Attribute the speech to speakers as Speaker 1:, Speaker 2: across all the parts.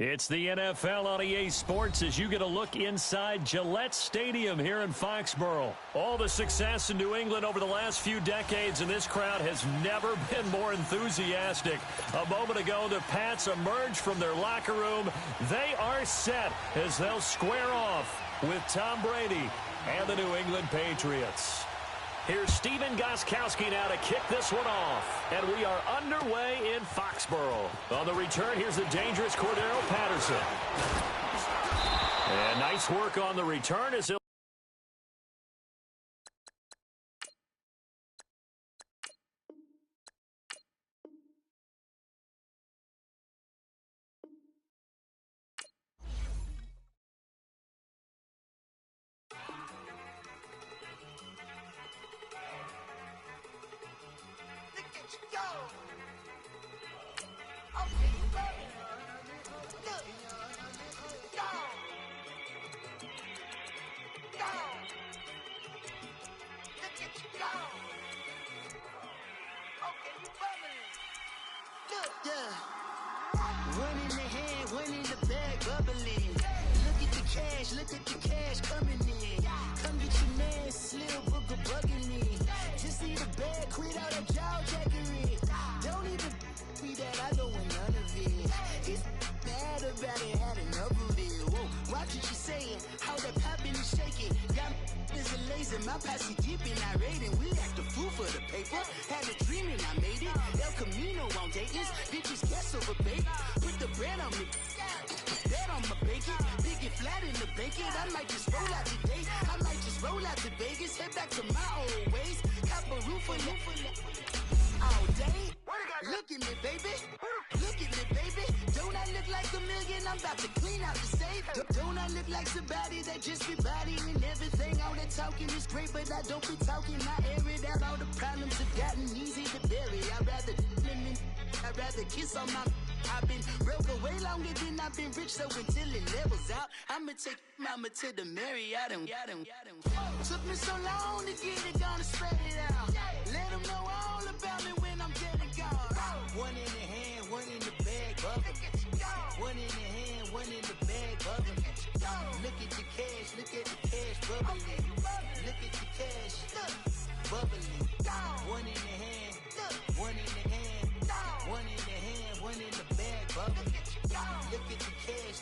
Speaker 1: It's the NFL on EA Sports as you get a look inside Gillette Stadium here in Foxborough. All the success in New England over the last few decades, and this crowd has never been more enthusiastic. A moment ago, the Pats emerged from their locker room. They are set as they'll square off with Tom Brady and the New England Patriots. Here's Stephen Gostkowski now to kick this one off. And we are underway in Foxborough. On the return, here's the dangerous Cordero Patterson. And nice work on the return as he'll...
Speaker 2: One in the hand, one in the bag, bubbling. Look at the cash coming in. Come get your man, Slim Booker bugging me. Just need a bag, quit all that jaw jackery. Don't even be that, I don't want none of it. He's mad about it, had enough of it. Whoa, watch what you saying, how that poppin' and shaking. Got is a laser, my posse deep and I raiding. We act a fool for the paper. Had a dream and I made it. El Camino on Dayton's, bitches guess over bait. Put the bread on me, bet on my bacon. Big and flat in the bacon. I might just roll out today. I might just roll out to Vegas. Head back to my old ways. Cop a roof for all day. Look at me, baby. Look at me, baby. Don't I look like a million? I'm about to clean out the safe. Don't I look like somebody that just be bodying everything? All that talking is great, but I don't be talking. I air it out. All the problems have gotten easy to bury. I'd rather kiss on my... I've been broke way longer than I've been rich, so until it levels out, I'ma take mama to the Marriott and took me so long to get it, gonna spread it out. Let them know all about me when I'm dead and gone. One in the hand, one in the bag, bubbling. One in the hand, one in the bag, bubbling. Look at the cash bubbling. Look at the cash bubbling. One in the hand, one in the hand, one in the hand, one in the bag, bubbling. Look at the cash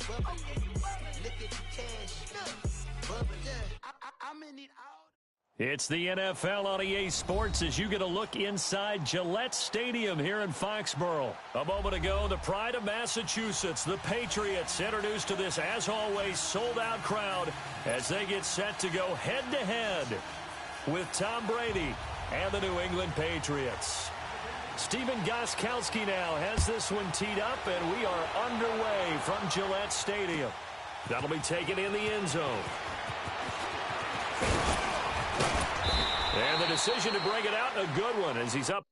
Speaker 2: bubbling. Look at the cash bubbling. I'm in it all.
Speaker 1: It's the NFL on EA Sports as you get a look inside Gillette Stadium here in Foxborough. A moment ago, the pride of Massachusetts, the Patriots, introduced to this, as always, sold-out crowd as they get set to go head-to-head with Tom Brady and the New England Patriots. Stephen Gostkowski now has this one teed up, and we are underway from Gillette Stadium. That'll be taken in the end zone. And the decision to bring it out, a good one as he's up.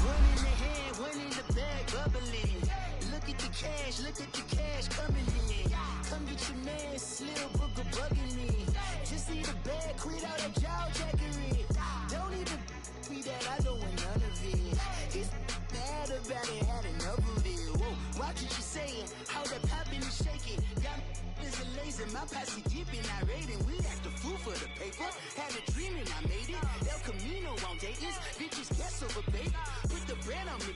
Speaker 2: One in the hand, one in the bag, bubbling. Look at the cash coming in. Come get your man, Slim Booker bugging me. Just need a bag, quit all that jaw jackery. Don't even be that, I don't want none of it. He's mad about it, had enough of it. Whoa, watch what you saying, how that poppin' and shaking. Got is a laser, my posse deep and I raiding. We act a fool for the paper. Had a dream and I made it. El Camino on Dayton's, bitches guess over bait. Put the bread on me,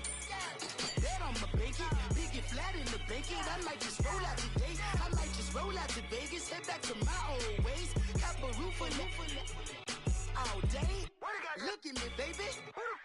Speaker 2: bet on my bacon. Big and flat in the bacon. I might just roll out today. I might just roll out to Vegas. Head back to my old ways. Cop a roof for all day. Look at me, baby.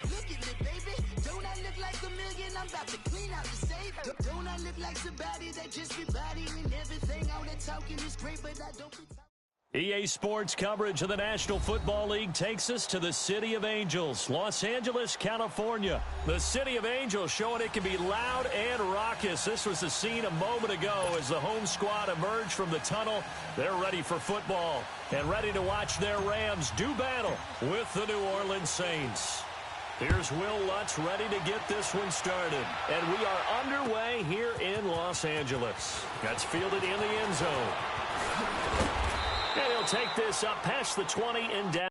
Speaker 2: Look at me, baby. Don't I look like a million? I'm about to clean out the safe. Don't I look like somebody that just be bodying everything? All that talking is great, but I don't be talking.
Speaker 1: EA Sports coverage of the National Football League takes us to the City of Angels, Los Angeles, California. The City of Angels showing it can be loud and raucous. This was the scene a moment ago as the home squad emerged from the tunnel. They're ready for football and ready to watch their Rams do battle with the New Orleans Saints. Here's Will Lutz ready to get this one started. And we are underway here in Los Angeles. That's fielded in the end zone. And he'll take this up past the 20 and down.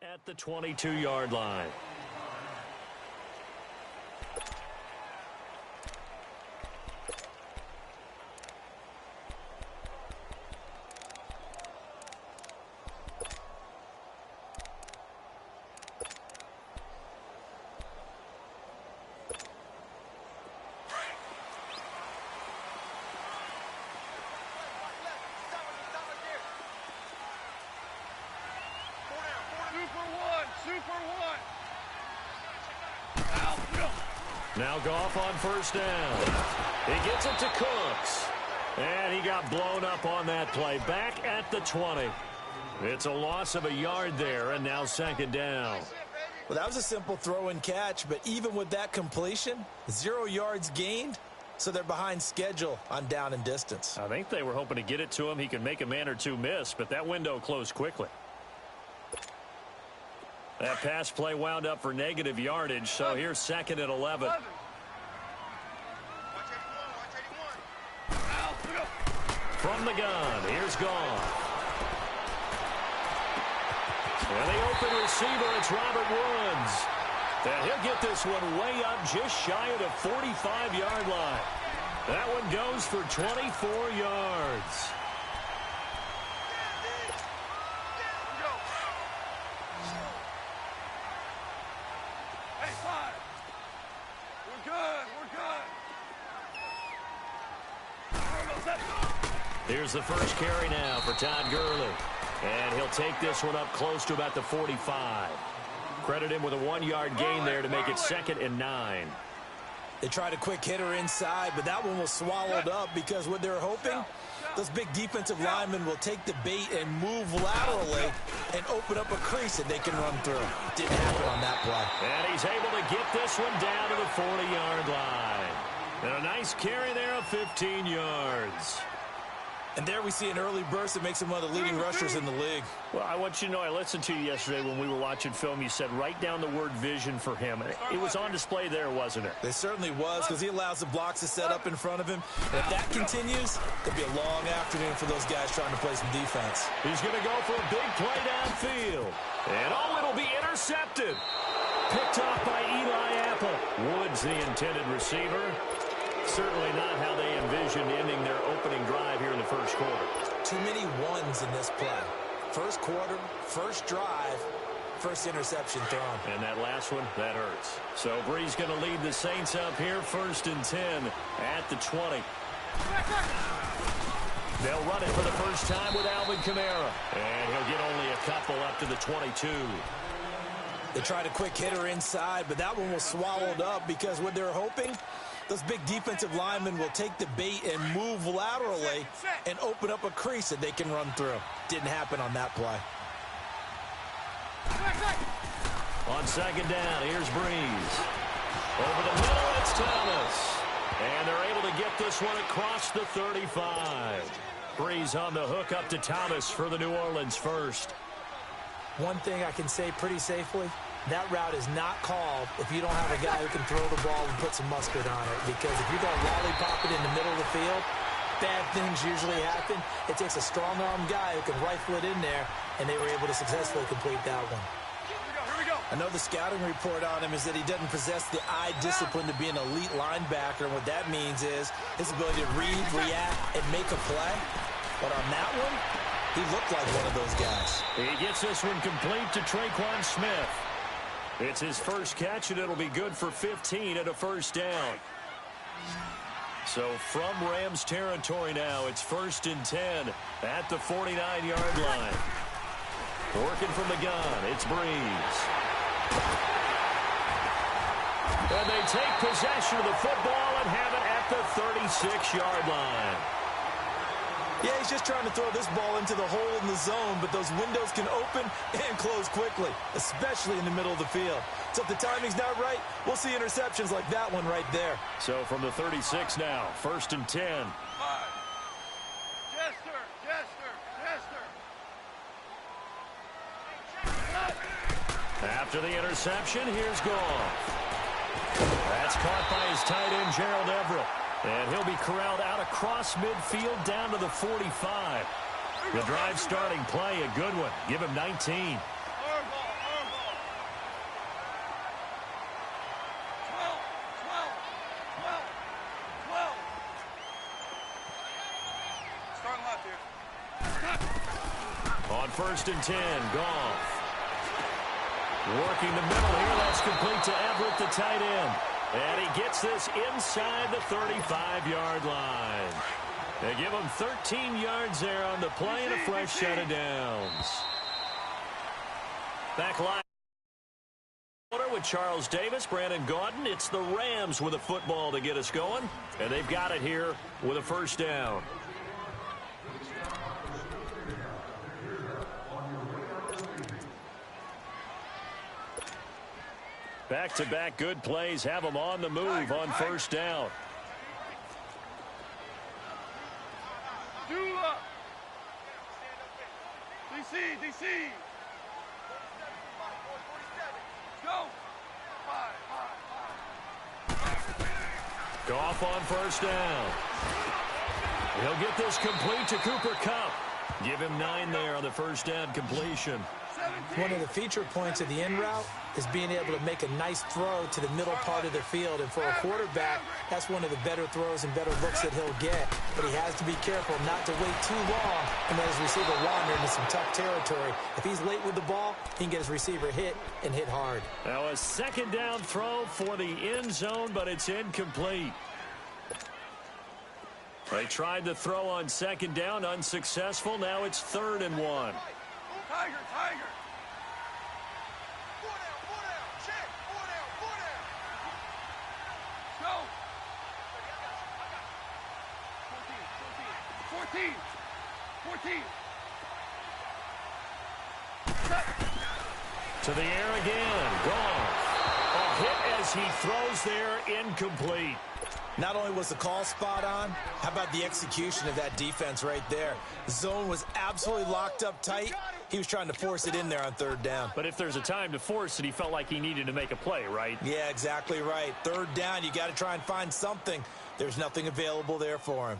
Speaker 1: At the 22-yard line. Now Goff on first down. He gets it to Cooks. And he got blown up on that play. Back at the 20. It's a loss of a yard there, and now second down.
Speaker 3: Well, that was a simple throw and catch, but even with that completion, 0 yards gained, so they're behind schedule on down and distance.
Speaker 1: I think they were hoping to get it to him. He could make a man or two miss, but that window closed quickly. That pass play wound up for negative yardage, so here's second and 11. From the gun, here's Goff. And the open receiver, it's Robert Woods. And he'll get this one way up just shy of the 45-yard line. That one goes for 24 yards. Here's the first carry now for Todd Gurley. And he'll take this one up close to about the 45. Credit him with a 1-yard gain there to make it 2nd and 9.
Speaker 3: They tried a quick hitter inside, but that one was swallowed up because what they're hoping, those big defensive linemen will take the bait and move laterally and open up a crease that they can run through. Didn't happen on that play.
Speaker 1: And he's able to get this one down to the 40-yard line. And a nice carry there of 15 yards.
Speaker 3: And there we see an early burst that makes him one of the leading rushers in the league.
Speaker 1: Well, I want you to know, I listened to you yesterday when we were watching film. You said write down the word vision for him. It was on display there, wasn't it?
Speaker 3: It certainly was, because he allows the blocks to set up in front of him. And if that continues, it'll be a long afternoon for those guys trying to play some defense.
Speaker 1: He's going to go for a big play downfield. And it'll be intercepted. Picked off by Eli Apple. Woods, the intended receiver. Certainly not how they envisioned ending their opening drive here in the first quarter.
Speaker 3: Too many ones in this play. First quarter, first drive, first interception thrown.
Speaker 1: And that last one, that hurts. So Bree's going to lead the Saints up here, 1st and 10 at the 20. They'll run it for the first time with Alvin Kamara. And he'll get only a couple up to the 22.
Speaker 3: They tried a quick hitter inside, but that one was swallowed up because what they're hoping, those big defensive linemen will take the bait and move laterally and open up a crease that they can run through. Didn't happen on that play.
Speaker 1: On second down, here's Breeze. Over the middle, it's Thomas. And they're able to get this one across the 35. Breeze on the hook up to Thomas for the New Orleans first.
Speaker 3: One thing I can say pretty safely, that route is not called if you don't have a guy who can throw the ball and put some mustard on it. Because if you're going to lollipop it in the middle of the field, bad things usually happen. It takes a strong-arm guy who can rifle it in there, and they were able to successfully complete that one. I know the scouting report on him is that he doesn't possess the eye discipline to be an elite linebacker, and what that means is his ability to read, react, and make a play. But on that one, he looked like one of those guys.
Speaker 1: He gets this one complete to Traquan Smith. It's his first catch, and it'll be good for 15 at a first down. So from Rams territory now, it's 1st and 10 at the 49-yard line. Working from the gun, it's Breeze. And they take possession of the football and have it at the 36-yard line.
Speaker 3: Yeah, he's just trying to throw this ball into the hole in the zone, but those windows can open and close quickly, especially in the middle of the field. So if the timing's not right, we'll see interceptions like that one right there.
Speaker 1: So from the 36 now, 1st and 10. After the interception, here's Goff. That's caught by his tight end, Gerald Everett. And he'll be corralled out across midfield down to the 45. The drive starting play, a good one. Give him 19. On 1st and 10, Goff. Working the middle here, that's complete to Everett, the tight end. And he gets this inside the 35-yard line. They give him 13 yards there on the play and a fresh set of downs. Back line with Charles Davis, Brandon Gaudin. It's the Rams with a football to get us going. And they've got it here with a first down. Back-to-back good plays have them on the move on first down.
Speaker 4: DC. Go.
Speaker 1: Goff on first down. He'll get this complete to Cooper Kupp. Give him 9 there on the first down completion.
Speaker 3: One of the feature points of the in route is being able to make a nice throw to the middle part of the field. And for a quarterback, that's one of the better throws and better looks that he'll get. But he has to be careful not to wait too long and let his receiver wander into some tough territory. If he's late with the ball, he can get his receiver hit and hit hard.
Speaker 1: Now a second down throw for the end zone, but it's incomplete. They tried to throw on second down, unsuccessful. Now it's 3rd and 1.
Speaker 4: Tiger. Go. 14.
Speaker 1: To the air again. Goff. A hit as he throws there, incomplete.
Speaker 3: Not only was the call spot on, how about the execution of that defense right there? The zone was absolutely locked up tight. He was trying to force it in there on 3rd down.
Speaker 1: But if there's a time to force it, he felt like he needed to make a play, right?
Speaker 3: Yeah, exactly right. 3rd down, you got to try and find something. There's nothing available there for him.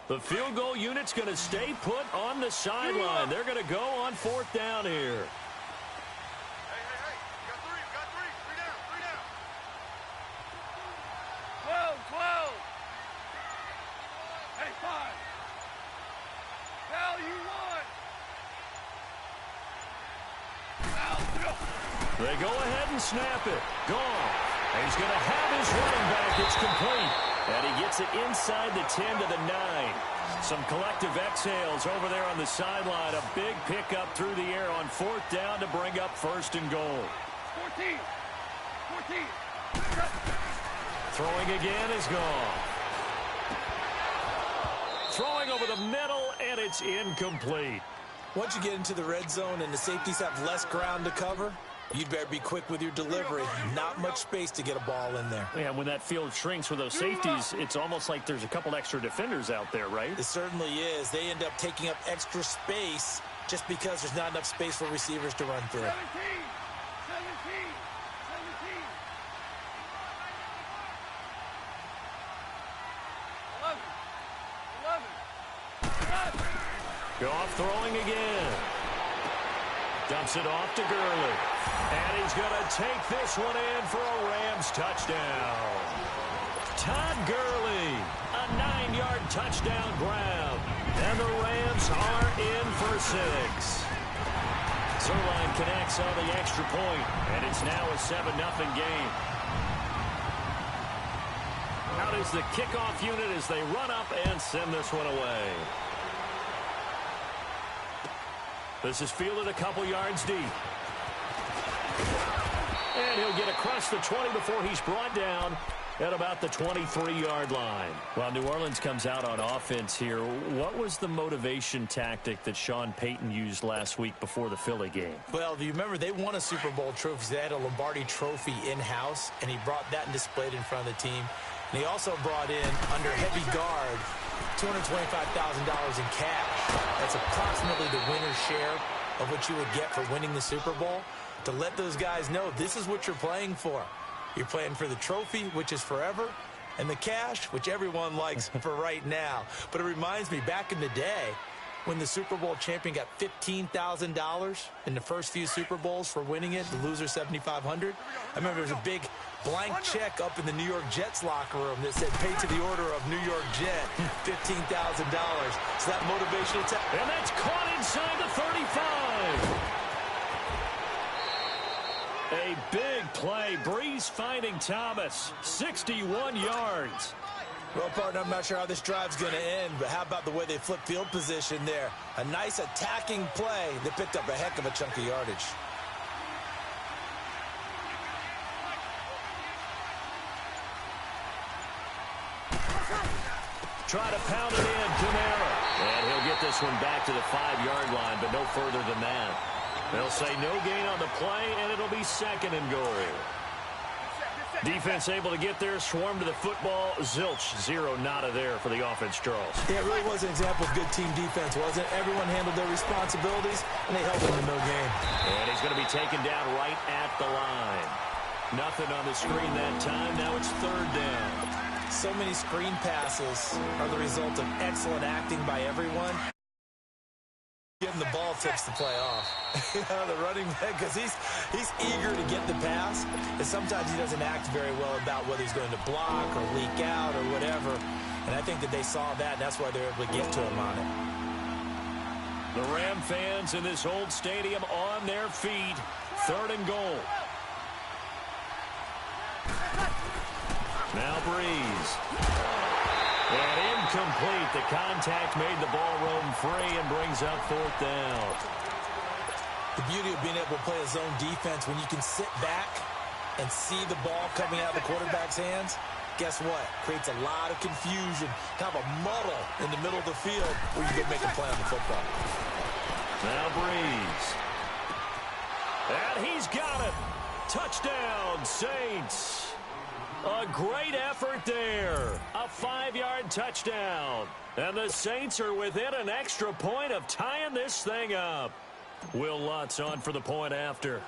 Speaker 1: The field goal unit's going to stay put on the sideline. They're going to go on 4th down here.
Speaker 4: Hey. You got three. Three down. 12. Hey, 5. Cal, you won.
Speaker 1: They go ahead and snap it. Goff. And he's going to have his running back. It's complete. And he gets it inside the 10 to the 9. Some collective exhales over there on the sideline. A big pickup through the air on 4th down to bring up 1st and goal.
Speaker 4: 14.
Speaker 1: Throwing again is gone. Throwing over the middle, and it's incomplete.
Speaker 3: Once you get into the red zone and the safeties have less ground to cover, you'd better be quick with your delivery. Not much space to get a ball in there.
Speaker 1: Yeah, when that field shrinks with those safeties, it's almost like there's a couple extra defenders out there, right?
Speaker 3: It certainly is. They end up taking up extra space just because there's not enough space for receivers to run through.
Speaker 4: 17.
Speaker 1: Goff throwing again. Dumps it off to Gurley. And he's going to take this one in for a Rams touchdown. Todd Gurley, a 9-yard touchdown grab. And the Rams are in for 6. Zerline connects on the extra point, and it's now a 7-0 game. Out is the kickoff unit as they run up and send this one away. This is fielded a couple yards deep. And he'll get across the 20 before he's brought down at about the 23-yard line. Well, New Orleans comes out on offense here. What was the motivation tactic that Sean Payton used last week before the Philly game?
Speaker 3: Well, if you remember, they won a Super Bowl trophy. They had a Lombardi trophy in-house, and he brought that and displayed in front of the team. And he also brought in, under heavy guard, $225,000 in cash. That's approximately the winner's share of what you would get for winning the Super Bowl. To let those guys know this is what you're playing for. You're playing for the trophy, which is forever, and the cash, which everyone likes for right now. But it reminds me, back in the day, when the Super Bowl champion got $15,000 in the first few Super Bowls for winning it, the loser $7,500. I remember there was a big blank check up in the New York Jets locker room that said, "Paid to the order of New York Jet, $15,000. So that motivational attack.
Speaker 1: And that's caught inside the 35. A big play. Breeze finding Thomas. 61 yards.
Speaker 3: Well, partner, I'm not sure how this drive's going to end, but how about the way they flip field position there? A nice attacking play that picked up a heck of a chunk of yardage.
Speaker 1: Try to pound it in, Kamara. And he'll get this one back to the 5-yard line, but no further than that. They'll say no gain on the play, and it'll be 2nd and goal. Defense able to get there, swarm to the football. Zilch, 0 nada there for the offense, Charles.
Speaker 3: Yeah, it really was an example of good team defense, wasn't it? Everyone handled their responsibilities, and they held them to no gain.
Speaker 1: And he's going to be taken down right at the line. Nothing on the screen that time. Now it's 3rd down.
Speaker 3: So many screen passes are the result of excellent acting by everyone. Getting the ball tips the play off. The running back, because he's eager to get the pass, and sometimes he doesn't act very well about whether he's going to block or leak out or whatever. And I think that they saw that, and that's why they're able to get to him on it.
Speaker 1: The Ram fans in this old stadium on their feet. 3rd and goal. Now Breeze. And incomplete. The contact made the ball roam free and brings up 4th down.
Speaker 3: The beauty of being able to play a zone defense, when you can sit back and see the ball coming out of the quarterback's hands, guess what? Creates a lot of confusion, kind of a muddle in the middle of the field where you can make a play on the football.
Speaker 1: Now Breeze. And he's got it. Touchdown, Saints. A great effort there. A 5-yard touchdown. And the Saints are within an extra point of tying this thing up. Will Lutz on for the point after.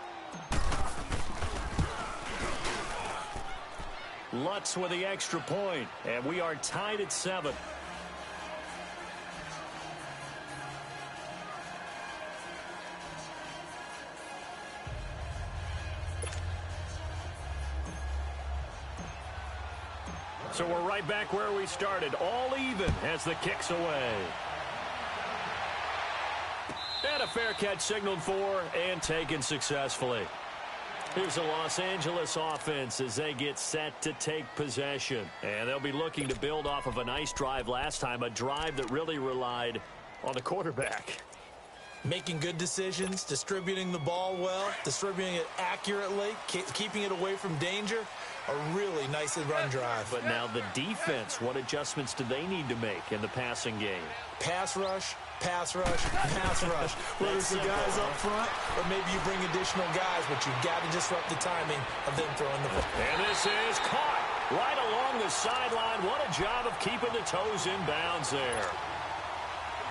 Speaker 1: Lutz with the extra point, and we are tied at 7. So we're right back where we started, all even as the kick's away. And a fair catch signaled for and taken successfully. Here's the Los Angeles offense as they get set to take possession. And they'll be looking to build off of a nice drive last time, a drive that really relied on the quarterback.
Speaker 3: Making good decisions, distributing the ball well, distributing it accurately, keeping it away from danger. A really nice run drive.
Speaker 1: But now the defense, what adjustments do they need to make in the passing game?
Speaker 3: Pass rush, pass rush, pass rush. Whether it's the guys up front or maybe you bring additional guys, but you've got to disrupt the timing of them throwing the football.
Speaker 1: And this is caught right along the sideline. What a job of keeping the toes in bounds there.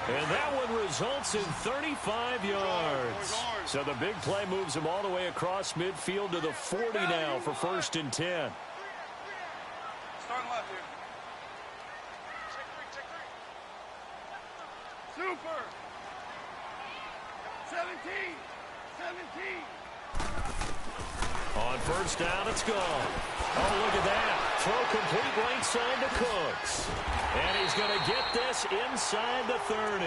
Speaker 1: And that one results in 35 yards. So the big play moves him all the way across midfield to the 40 now for 1st and 10.
Speaker 4: Starting left here. Check three. Super. 17.
Speaker 1: On first down, it's gone. Oh, look at that. Throw complete right side to Cooks. And he's going to get this inside the 30.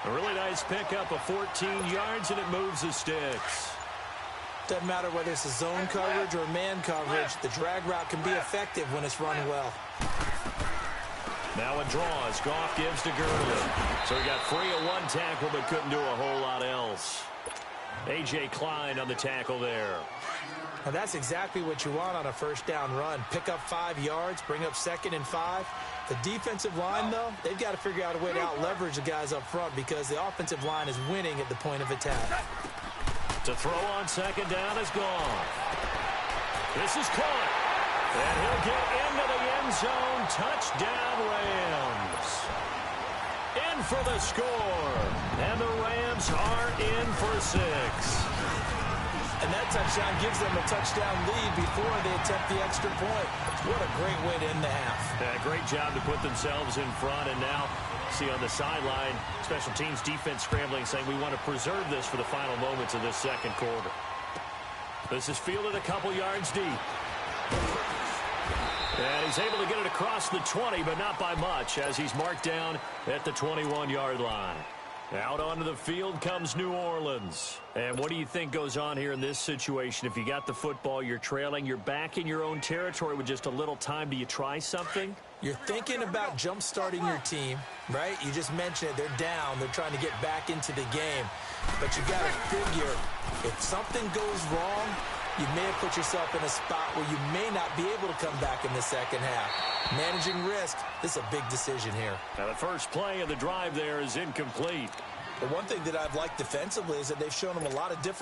Speaker 1: A really nice pickup of 14 yards, and it moves the sticks.
Speaker 3: Doesn't matter whether it's a zone coverage or man coverage. The drag route can be effective when it's run well.
Speaker 1: Now a draw as Goff gives to Gurley. So he got free of one tackle but couldn't do a whole lot else. A.J. Klein on the tackle there.
Speaker 3: Now that's exactly what you want on a first down run. Pick up 5 yards, bring up 2nd and 5. The defensive line, though, they've got to figure out a way to out-leverage the guys up front because the offensive line is winning at the point of attack.
Speaker 1: To throw on second down is gone. This is caught. And he'll get into the end zone. Touchdown, Rams. In for the score. And the Rams are in for 6.
Speaker 3: And that touchdown gives them a touchdown lead before they attempt the extra point. What a great way to end the half.
Speaker 1: Yeah, great job to put themselves in front. And now, see on the sideline, special teams defense scrambling, saying we want to preserve this for the final moments of this second quarter. This is fielded a couple yards deep. And he's able to get it across the 20, but not by much, as he's marked down at the 21-yard line. Out onto the field comes New Orleans. And what do you think goes on here in this situation? If you got the football, you're trailing, you're back in your own territory with just a little time. Do you try something?
Speaker 3: You're thinking about jump-starting your team, right? You just mentioned it. They're down. They're trying to get back into the game. But you got to figure, if something goes wrong, you may have put yourself in a spot where you may not be able to come back in the second half. Managing risk, this is a big decision here.
Speaker 1: Now the first play of the drive there is incomplete.
Speaker 3: The one thing that I've liked defensively is that they've shown them a lot of different